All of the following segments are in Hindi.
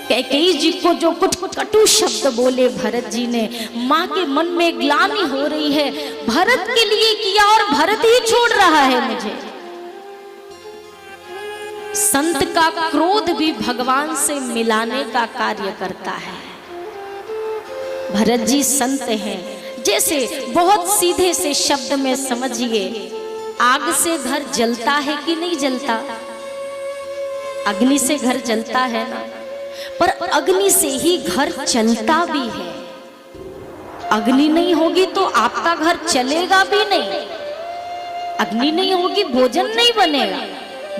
कैकेयी जी को जो कुछ कटु शब्द बोले भरत जी ने, माँ के मन में ग्लानि हो रही है, भरत के लिए किया और भरत ही छोड़ रहा है मुझे। संत का क्रोध भी भगवान से मिलाने का कार्य करता है। भरत जी संत हैं। जैसे बहुत सीधे से शब्द में समझिए, आग से घर जलता है कि नहीं जलता? अग्नि से घर जलता है ना, पर अग्नि से ही घर चलता भी है। अग्नि नहीं होगी तो आपका घर चलेगा भी नहीं। अग्नि नहीं होगी भोजन नहीं बनेगा,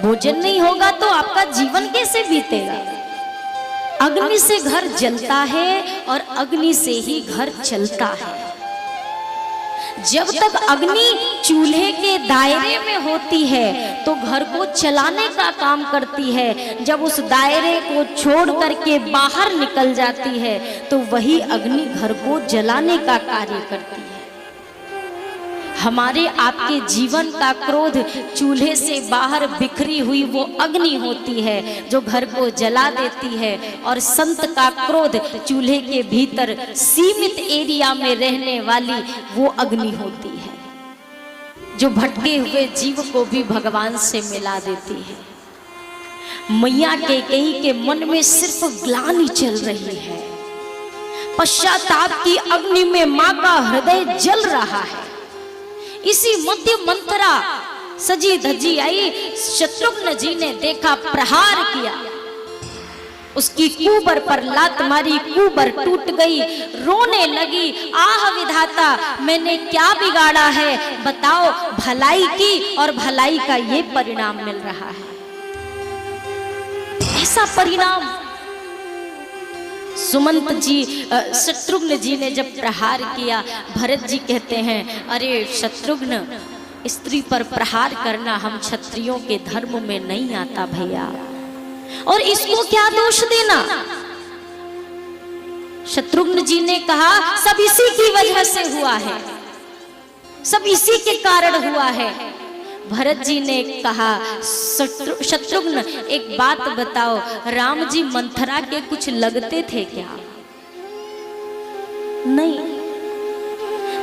भोजन नहीं होगा तो आपका जीवन कैसे बीतेगा? अग्नि से घर जलता है और अग्नि से ही घर चलता है। जब तक अग्नि चूल्हे के दायरे में होती है तो घर को चलाने का काम करती है। जब उस दायरे को छोड़ करके बाहर निकल जाती है तो वही अग्नि घर को जलाने का कार्य करती है। हमारे आपके जीवन का क्रोध चूल्हे से बाहर बिखरी हुई वो अग्नि होती है जो घर को जला देती है, और संत का क्रोध चूल्हे के भीतर सीमित एरिया में रहने वाली वो अग्नि होती है जो भटके हुए जीव को भी भगवान से मिला देती है। मैया कैकेयी के मन में सिर्फ ग्लानि चल रही है, पश्चाताप की अग्नि में मां का हृदय जल रहा है। इसी मध्य मंथरा सजी धजी आई, शत्रुघ्न जी ने देखा, प्रहार किया, उसकी कुबर पर लात मारी, कुबर टूट गई, रोने लगी, आह विधाता मैंने क्या बिगाड़ा है, बताओ। भलाई की और भलाई का ये परिणाम मिल रहा है। ऐसा परिणाम सुमंत जी शत्रुघ्न जी ने जब प्रहार किया, भरत जी कहते हैं, अरे शत्रुघ्न, स्त्री पर प्रहार करना हम क्षत्रियों के धर्म में नहीं आता भैया, और इसको क्या दोष देना। शत्रुघ्न जी ने कहा सब इसी की वजह से हुआ है, सब इसी के कारण हुआ है। भरत जी ने कहा, शत्रुघ्न एक बात बताओ, राम जी मंथरा के कुछ लगते थे क्या? नहीं।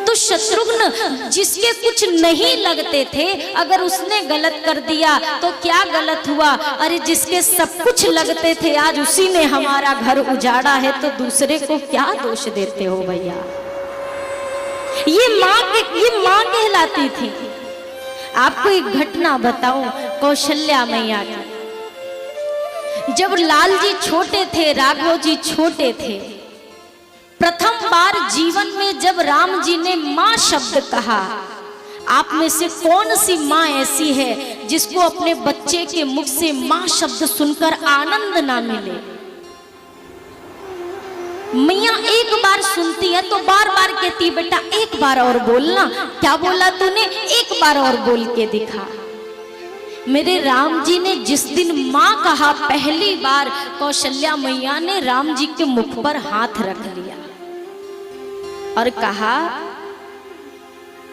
तो शत्रुघ्न जिसके कुछ नहीं लगते थे, अगर उसने गलत कर दिया तो क्या गलत हुआ? अरे जिसके सब कुछ लगते थे, आज उसी ने हमारा घर उजाड़ा है, तो दूसरे को क्या दोष देते हो भैया? ये माँ कहलाती थी। आपको एक घटना बताऊं, कौशल्या मैया की। जब लाल जी छोटे थे, राघव जी छोटे थे, प्रथम बार जीवन में जब राम जी ने मां शब्द कहा, आप में से कौन सी मां ऐसी है जिसको अपने बच्चे के मुख से मां शब्द सुनकर आनंद ना मिले? मैया एक बार सुनती है तो बार बार कहती, बेटा एक बार और बोलना, क्या बोला तूने, एक बार और बोल के दिखा। मेरे राम जी ने जिस दिन मां कहा पहली बार, कौशल्या मैया ने राम जी के मुख पर हाथ रख लिया और कहा,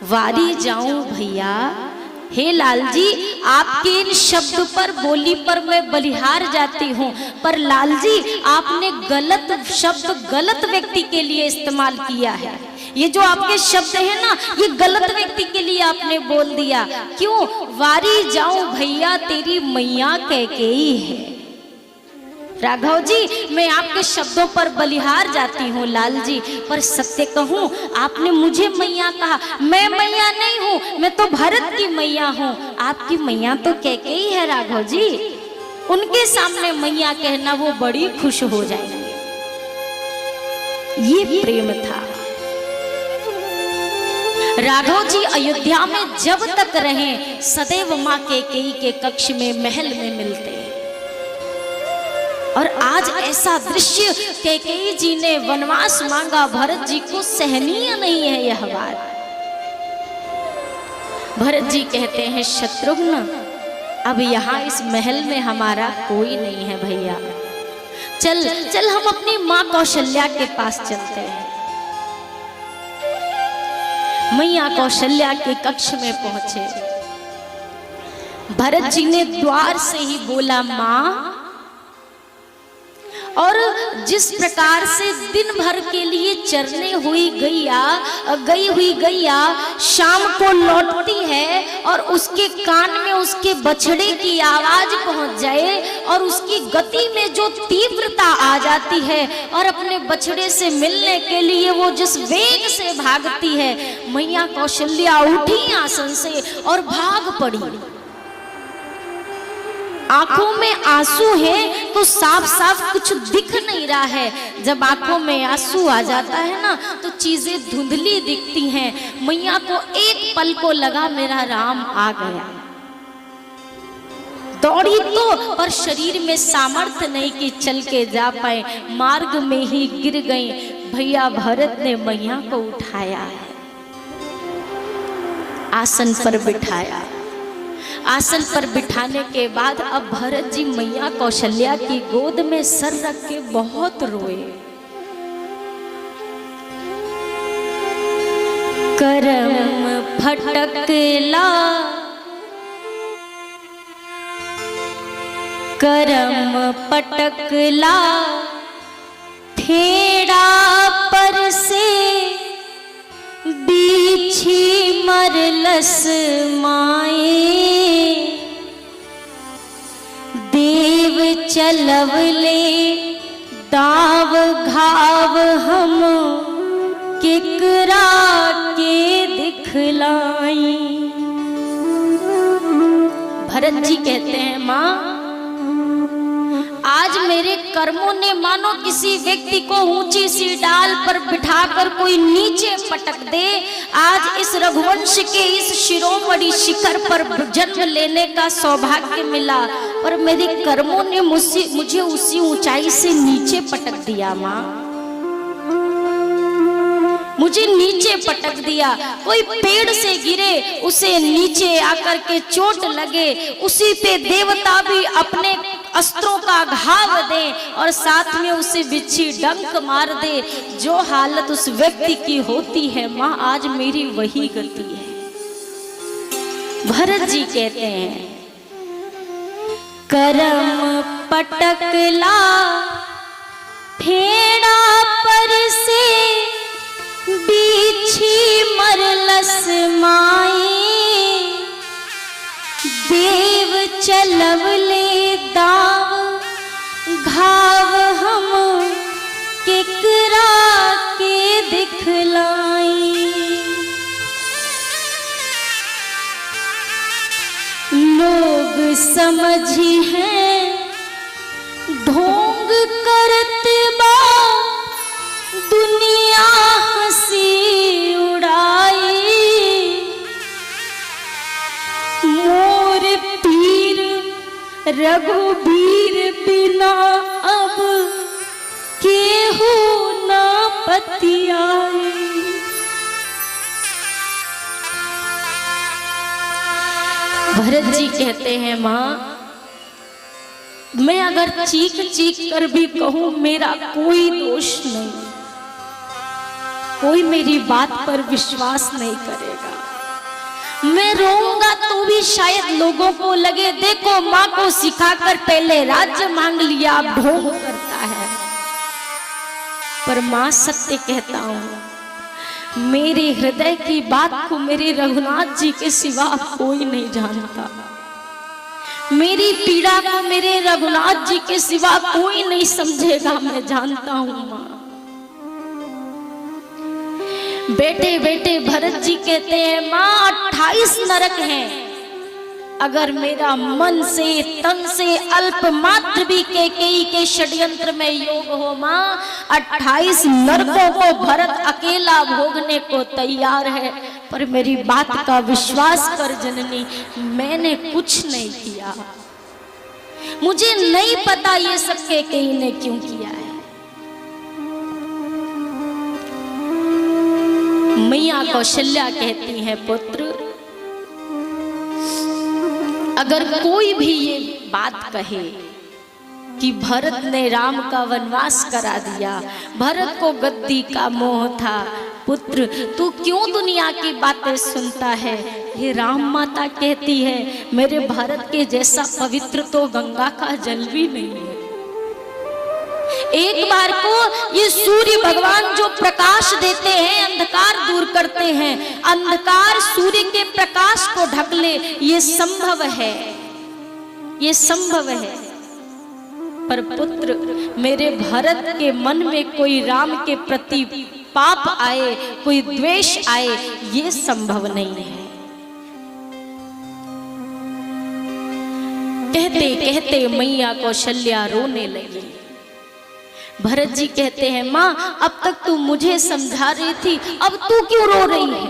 वारी जाऊं भैया, हे लाल जी, आपके इन शब्द पर, बोली पर मैं बलिहार जाती हूँ, पर लाल जी आपने गलत शब्द गलत व्यक्ति के लिए इस्तेमाल किया है। ये जो आपके शब्द है ना, ये गलत व्यक्ति के लिए आपने बोल दिया। क्यों? वारी जाऊं भैया, तेरी मैया कैकेयी है। राघव जी, मैं आपके शब्दों पर बलिहार जाती हूँ लाल जी, पर सत्य कहूँ, आपने मुझे मैया कहा, मैं मैया नहीं हूँ, मैं तो भरत की मैया हूँ। आपकी मैया तो कैकेयी है राघव जी, उनके सामने मैया कहना वो बड़ी खुश हो जाएंगे। ये प्रेम था। राघव जी अयोध्या में जब तक रहे, सदैव माँ कैकेयी के कक्ष में, महल में मिलते हैं। और आज ऐसा दृश्य, कैकेयी जी ने वनवास मांगा, भरत जी को सहनीय नहीं है यह बात। भरत जी कहते हैं, शत्रुघ्न, अब यहाँ इस महल में हमारा कोई नहीं है भैया, चल चल हम अपनी माँ कौशल्या के पास चलते हैं। मैया कौशल्या के कक्ष में पहुंचे। भरत जी ने द्वार से ही बोला, माँ और जिस प्रकार से दिन भर के लिए चरने हुई गैया शाम को लौटती है और उसके कान में उसके बछड़े की आवाज पहुंच जाए और उसकी गति में जो तीव्रता आ जाती है और अपने बछड़े से मिलने के लिए वो जिस वेग से भागती है, मैया कौशल्या उठी आसन से और भाग पड़ी। आंखों में आंसू है तो साफ साफ कुछ दिख नहीं रहा है। जब आंखों में आंसू आ जाता है ना तो चीजें धुंधली दिखती हैं। मैया को एक पल को लगा मेरा राम आ गया। दौड़ी तो पर शरीर में सामर्थ्य नहीं कि चल के जा पाए, मार्ग में ही गिर गई। भैया भरत ने मैया को उठाया है, आसन पर बिठाया। आसन पर बिठाने के बाद अब भरत जी मैया कौशल्या की गोद में सर रख के बहुत रोए। करम फटकला, करम पटकला, ठेड़ा पर से बीछी मरलस माए। देव चलवले दाव घाव हम केकरा के दिखलाई। भरत जी कहते हैं माँ, आज मेरे कर्मों ने मानो किसी व्यक्ति को ऊंची सी डाल पर बिठाकर कोई नीचे पटक दे। आज इस रघुवंश के इस शिरोमणि शिखर पर जन्म लेने का सौभाग्य मिला, पर मेरे कर्मों ने मुझे उसी ऊंचाई से नीचे पटक दिया। माँ, मुझे नीचे पटक दिया। कोई पेड़ से गिरे, उसे नीचे आकर के चोट लगे, उसी पे देवता भी अपने अस्त्रों का घाव दे और साथ में उसे बिच्छी डंक मार दे। जो हालत उस व्यक्ति की होती है माँ, आज मेरी वही गति है। भरत जी कहते हैं, करम पटकला, ठेड़ा पर से बीछी मरलस माई। देव चलवले दाव घाव हम केकरा के दिखलाई। लोग समझी हैं ढोंग करत बा, दुनिया हंसी उड़ाई। मोर पीर रघुबीर बिना अब केहू ना पतियाए। भरत जी कहते हैं माँ, मैं अगर चीख चीख कर भी कहूं मेरा कोई दोष नहीं, कोई मेरी बात पर विश्वास नहीं करेगा। मैं रोऊंगा तो भी शायद लोगों को लगे देखो माँ को सिखाकर पहले राज्य मांग लिया, अब ढोंग करता है। पर माँ सत्य कहता हूं, मेरे हृदय की बात को मेरे रघुनाथ जी के सिवा कोई नहीं जानता। मेरी पीड़ा को मेरे रघुनाथ जी के सिवा कोई नहीं समझेगा, मैं जानता हूं माँ। बेटे बेटे भरत जी कहते हैं माँ 28 नरक हैं। अगर मेरा मन से तन से अल्प मात्र भी कैकेयी के षड्यंत्र में योग हो माँ, 28 नरकों को भरत अकेला भोगने को तैयार है। पर मेरी बात का विश्वास कर जननी, मैंने कुछ नहीं किया। मुझे नहीं पता ये सब कैकेयी ने क्यों किया है। मैया कौशल्या कहती है पुत्र, अगर कोई भी ये बात कहे कि भरत ने राम का वनवास करा दिया, भरत को गद्दी का मोह था, पुत्र तू क्यों दुनिया की बातें सुनता है। ये राम माता कहती है मेरे भरत के जैसा पवित्र तो गंगा का जल भी नहीं है। एक बार को ये सूर्य भगवान जो प्रकाश देते हैं, अंधकार दूर करते हैं, अंधकार सूर्य के प्रकाश को ढक ले, ये संभव है, ये संभव है। पर पुत्र, मेरे भरत के मन में कोई राम के प्रति पाप आए, कोई द्वेष आए, ये संभव नहीं है। कहते कहते मैया कौशल्या रोने लगी। भरत जी कहते हैं, माँ अब तक तू मुझे समझा रही थी, अब तू क्यों रो रही है?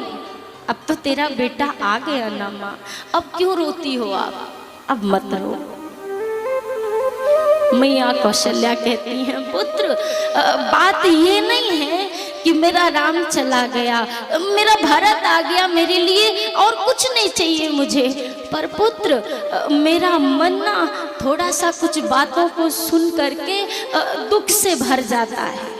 अब तो तेरा बेटा आ गया ना माँ, अब क्यों रोती हो आप? अब मत रो। मैया कौशल्या कहती हैं, पुत्र बात ये नहीं है कि मेरा राम चला गया, मेरा भरत आ गया मेरे लिए, और कुछ नहीं चाहिए मुझे। पर पुत्र, मेरा मन ना थोड़ा सा कुछ बातों को सुन करके दुख से भर जाता है।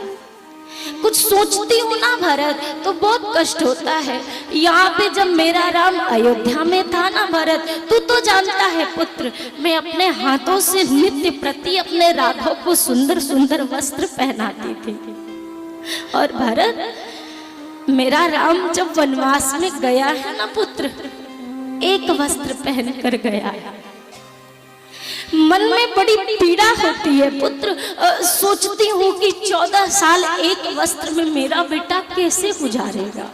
कुछ सोचती हूँ ना भरत, तो बहुत कष्ट होता है। यहाँ पे जब मेरा राम अयोध्या में था ना भरत, तू तो जानता है पुत्र, मैं अपने हाथों से नित्य प्रति अपने राघव को सुंदर सुंदर वस्त्र पहनाती थी। और भरत, मेरा राम जब वनवास में गया है ना पुत्र, एक वस्त्र पहन कर गया है। मन में बड़ी पीड़ा होती है पुत्र, सोचती हूँ कि 14 साल एक वस्त्र में मेरा बेटा कैसे गुजारेगा।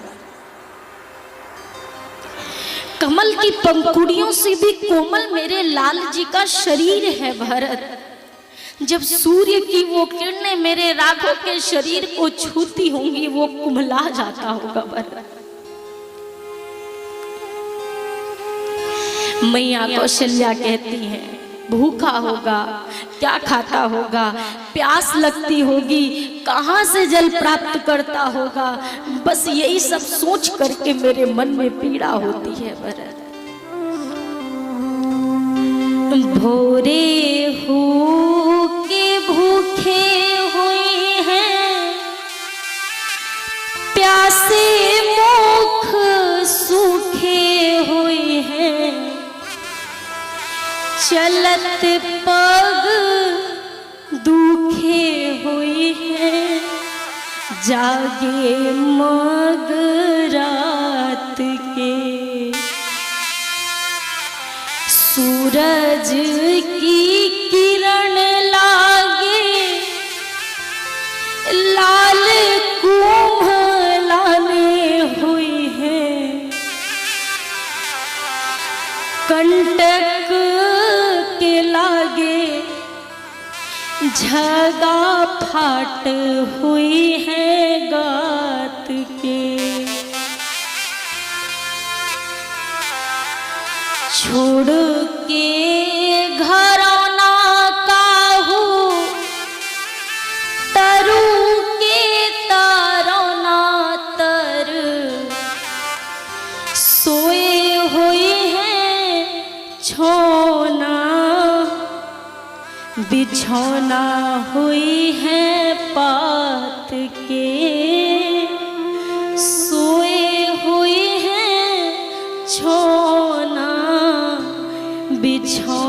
कमल की पंखुड़ियों से भी कोमल मेरे लाल जी का शरीर है भरत। जब सूर्य की वो किरणें मेरे राघव के शरीर को छूती होंगी, वो कुम्हला जाता होगा भरत। मैया कौशल्या कहती हैं, भूखा होगा, क्या खाता होगा, प्यास लगती होगी, कहाँ से जल प्राप्त करता होगा, बस यही सब सोच करके मेरे मन में पीड़ा होती है भरत। भोरे हो के भूखे हुए हैं, प्यासे मुख सूखे हुए हैं, चलत पग दुखे हुए हैं, जागे मग रात के, सूरज की किरण लागे, लाल कुंभ लाने हुई है, कंटक के लागे झगा फाट हुई है गात के, छोड़ के घरौना काहू, तरु के तरौना तर, सोए हुए हैं छोना, बिछौना हुई है पात के, सोए हुए हैं छोना, बिछौना